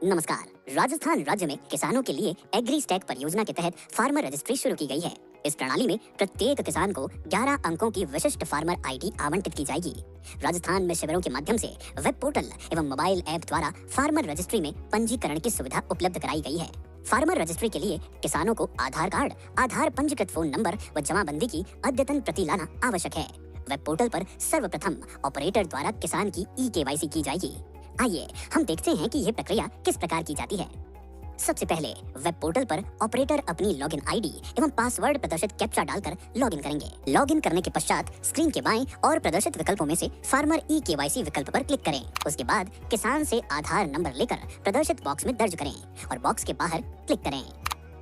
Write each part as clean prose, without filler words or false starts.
नमस्कार। राजस्थान राज्य में किसानों के लिए एग्री स्टैक परियोजना के तहत फार्मर रजिस्ट्री शुरू की गई है। इस प्रणाली में प्रत्येक किसान को 11 अंकों की विशिष्ट फार्मर आईडी आवंटित की जाएगी। राजस्थान में शिविरों के माध्यम से वेब पोर्टल एवं मोबाइल ऐप द्वारा फार्मर रजिस्ट्री में पंजीकरण की सुविधा उपलब्ध कराई गई है। फार्मर रजिस्ट्री के लिए किसानों को आधार कार्ड, आधार पंजीकृत फोन नंबर व जमाबंदी की अद्यतन प्रति लाना आवश्यक है। वेब पोर्टल पर सर्वप्रथम ऑपरेटर द्वारा किसान की ई-केवाईसी की जाएगी। आइए हम देखते हैं कि यह प्रक्रिया किस प्रकार की जाती है। सबसे पहले वेब पोर्टल पर ऑपरेटर अपनी लॉगिन आईडी एवं पासवर्ड प्रदर्शित कैप्चा डालकर लॉगिन करेंगे। लॉगिन करने के पश्चात स्क्रीन के बाएं और प्रदर्शित विकल्पों में से फार्मर ई-केवाईसी विकल्प पर क्लिक करें। उसके बाद किसान से आधार नंबर लेकर प्रदर्शित बॉक्स में दर्ज करें और बॉक्स के बाहर क्लिक करें।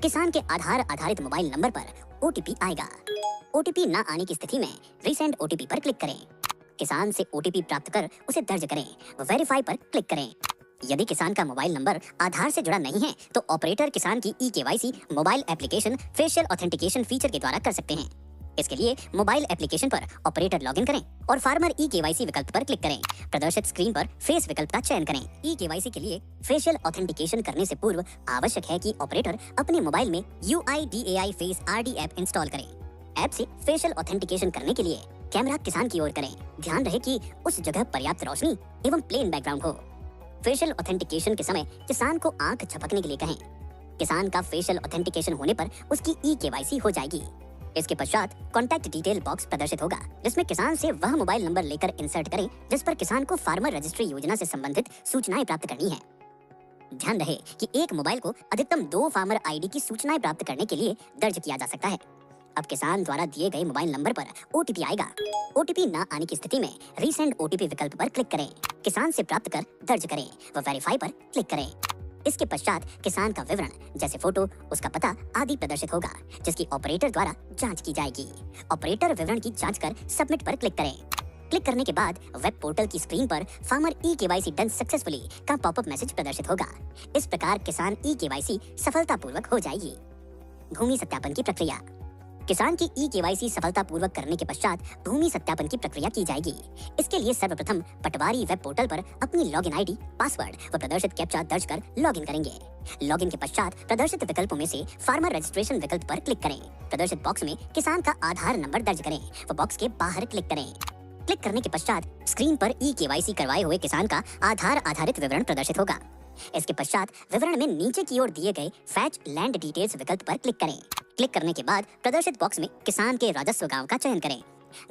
किसान के आधार आधारित मोबाइल नंबर पर ओटीपी आएगा। ओटीपी न आने की स्थिति में रीसेंड ओटीपी पर क्लिक करें। किसान से ओटीपी प्राप्त कर उसे दर्ज करें व वेरीफाई पर क्लिक करें। यदि किसान का मोबाइल नंबर आधार से जुड़ा नहीं है तो ऑपरेटर किसान की e-KYC mobile application facial authentication feature के द्वारा कर सकते हैं। इसके लिए मोबाइल एप्लीकेशन पर ऑपरेटर लॉगिन करें और फार्मर ई-केवाईसी विकल्प पर क्लिक करें। प्रदर्शित स्क्रीन पर फेस विकल्प का चयन करें। ई-केवाईसी के लिए फेशियल ऑथेंटिकेशन करने से पूर्व आवश्यक है कि ऑपरेटर अपने मोबाइल में UIDAI face RD app install करें। ऐप से फेशियल ऑथेंटिकेशन करने के लिए कैमरा किसान की ओर करें। ध्यान रहे कि उस जगह पर्याप्त रोशनी एवं प्लेन बैकग्राउंड हो। फेशियल ऑथेंटिकेशन के समय किसान को आंख झपकने के लिए कहें। किसान का फेशियल ऑथेंटिकेशन होने पर उसकी ई-केवाईसी हो जाएगी। इसके पश्चात कॉन्टैक्ट डिटेल बॉक्स प्रदर्शित होगा जिसमें किसान से वह मोबाइल नंबर लेकर इंसर्ट करें जिस पर किसान को फार्मर रजिस्ट्री योजना से संबंधित सूचनाएं प्राप्त करनी है। ध्यान रहे कि एक मोबाइल को अधिकतम 2 फार्मर आईडी की सूचनाएं प्राप्त करने के लिए दर्ज किया जा सकता है। अब किसान द्वारा दिए गए मोबाइल नंबर पर ओटीपी आएगा। ओटीपी न आने की स्थिति में रीसेंड ओटीपी विकल्प पर क्लिक करें। किसान से प्राप्त कर दर्ज करें व वेरीफाई पर क्लिक करें। इसके पश्चात किसान का विवरण जैसे फोटो, उसका पता आदि प्रदर्शित होगा जिसकी ऑपरेटर द्वारा जांच की जाएगी। ऑपरेटर विवरण की जांच कर सबमिट पर क्लिक करें। क्लिक करने के बाद वेब पोर्टल की स्क्रीन पर फार्मर ई-केवाईसी डन सक्सेसफुली का पॉपअप मैसेज प्रदर्शित होगा। इस प्रकार किसान ई-केवाईसी सफलतापूर्वक हो जाएगी। भूमि सत्यापन की प्रक्रिया। किसान की ई-केवाईसी सफलतापूर्वक करने के पश्चात भूमि सत्यापन की प्रक्रिया की जाएगी। इसके लिए सर्वप्रथम पटवारी वेब पोर्टल पर अपनी लॉगिन आईडी, पासवर्ड व प्रदर्शित कैप्चा दर्ज कर लॉगिन करेंगे। लॉगिन के पश्चात प्रदर्शित विकल्पों में से फार्मर रजिस्ट्रेशन विकल्प पर क्लिक करें। प्रदर्शित बॉक्स में किसान का आधार नंबर दर्ज करें व बॉक्स के बाहर क्लिक करें। क्लिक करने के पश्चात स्क्रीन पर ई-केवाईसी करवाए हुए किसान का आधार आधारित विवरण प्रदर्शित होगा। इसके पश्चात विवरण में नीचे की ओर दिए गए फैच लैंड डिटेल्स विकल्प पर क्लिक करें। क्लिक करने के बाद प्रदर्शित बॉक्स में किसान के राजस्व गांव का चयन करें।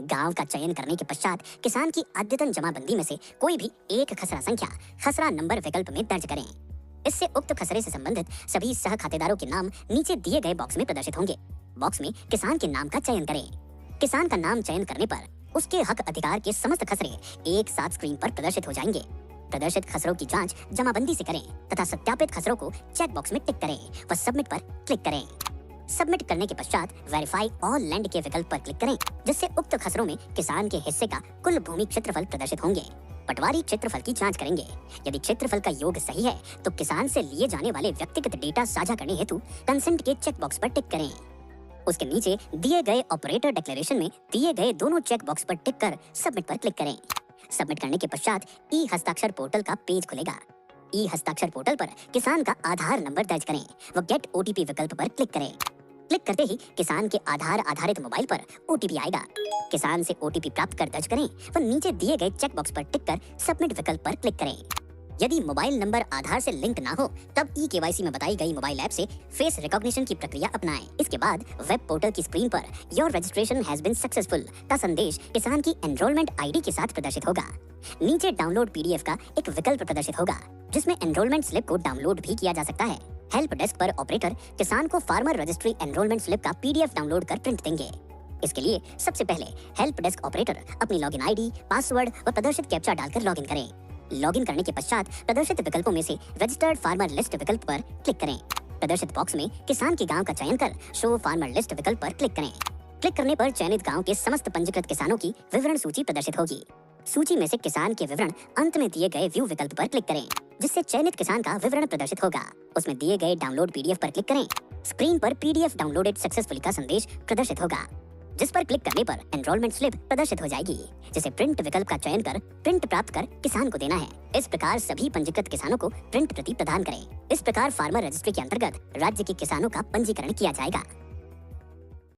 गांव का चयन करने के पश्चात किसान की अद्यतन जमाबंदी में से कोई भी एक खसरा संख्या खसरा नंबर विकल्प में दर्ज करें। इससे उक्त खसरे से संबंधित सभी सह खातेदारों के नाम नीचे दिए गए बॉक्स में प्रदर्शित होंगे। बॉक्स में किसान के नाम का चयन करें। किसान का नाम चयन करने पर उसके हक अधिकार के समस्त खसरे एक साथ स्क्रीन पर प्रदर्शित हो जाएंगे। प्रदर्शित खसरों की जांच जमाबंदी से करें तथा सत्यापित खसरों को चेक बॉक्स में टिक करें व सबमिट पर क्लिक करें। सबमिट करने के पश्चात वेरीफाई ऑल लैंड के विकल्प पर क्लिक करें जिससे उक्त खसरों में किसान के हिस्से का कुल भूमि क्षेत्रफल प्रदर्शित होंगे। पटवारी क्षेत्रफल की जांच करेंगे। यदि क्षेत्रफल का योग सही है तो किसान से लिए जाने वाले व्यक्तिगत डेटा साझा करने हेतु कंसेंट के चेक बॉक्स पर टिक करें। उसके नीचे दिए गए ऑपरेटर डिक्लेरेशन में दिए गए दोनों चेक बॉक्स पर टिक कर सबमिट पर क्लिक करें। सबमिट करने के पश्चात ई हस्ताक्षर पोर्टल का पेज खुलेगा। ई हस्ताक्षर पोर्टल पर किसान का आधार नंबर दर्ज करें व गेट ओटीपी विकल्प पर क्लिक करें। क्लिक करते ही किसान के आधार आधारित मोबाइल पर ओटीपी आएगा। किसान से ओटीपी प्राप्त कर दर्ज करें व नीचे दिए गए चेक बॉक्स पर टिक कर सबमिट विकल्प पर क्लिक करें। यदि मोबाइल नंबर आधार से लिंक ना हो तब ई-केवाईसी में बताई गई मोबाइल ऐप से फेस रिकॉग्निशन की प्रक्रिया अपनाएं। इसके बाद वेब पोर्टल की स्क्रीन पर your registration has been successful का संदेश किसान की एनरोलमेंट आईडी के साथ प्रदर्शित होगा। नीचे डाउनलोड पीडीएफ का एक विकल्प प्रदर्शित होगा जिसमें एनरोलमेंट स्लिप को डाउनलोड भी किया जा सकता है। हेल्प डेस्क पर ऑपरेटर किसान को फार्मर रजिस्ट्री एनरोलमेंट स्लिप का पीडीएफ डाउनलोड कर प्रिंट देंगे। इसके लिए सबसे पहले हेल्प डेस्क ऑपरेटर अपनी लॉगिन आईडी, पासवर्ड व प्रदर्शित कैप्चा डालकर लॉगिन करें। लॉगिन करने के पश्चात प्रदर्शित विकल्पों में से रजिस्टर्ड फार्मर लिस्ट विकल्प पर क्लिक करें। प्रदर्शित बॉक्स में किसान के गांव का चयन कर शो फार्मर लिस्ट विकल्प पर क्लिक करें। क्लिक करने पर चयनित गांव के समस्त पंजीकृत किसानों की विवरण सूची प्रदर्शित होगी। सूची में से किसान के विवरण अंत में दिए गए व्यू विकल्प पर क्लिक करें जिससे चयनित किसान का विवरण प्रदर्शित होगा। उसमें दिए गए डाउनलोड पीडीएफ पर क्लिक करें। स्क्रीन पर पीडीएफ डाउनलोडेड सक्सेसफुली का संदेश प्रदर्शित होगा। जिस पर क्लिक करने पर एनरोलमेंट स्लिप प्रदर्शित हो जाएगी, जिसे प्रिंट विकल्प का चयन कर प्रिंट प्राप्त कर किसान को देना है। इस प्रकार सभी पंजीकृत किसानों को प्रिंट प्रति प्रदान करें। इस प्रकार फार्मर रजिस्ट्री के अंतर्गत राज्य के किसानों का पंजीकरण किया जाएगा।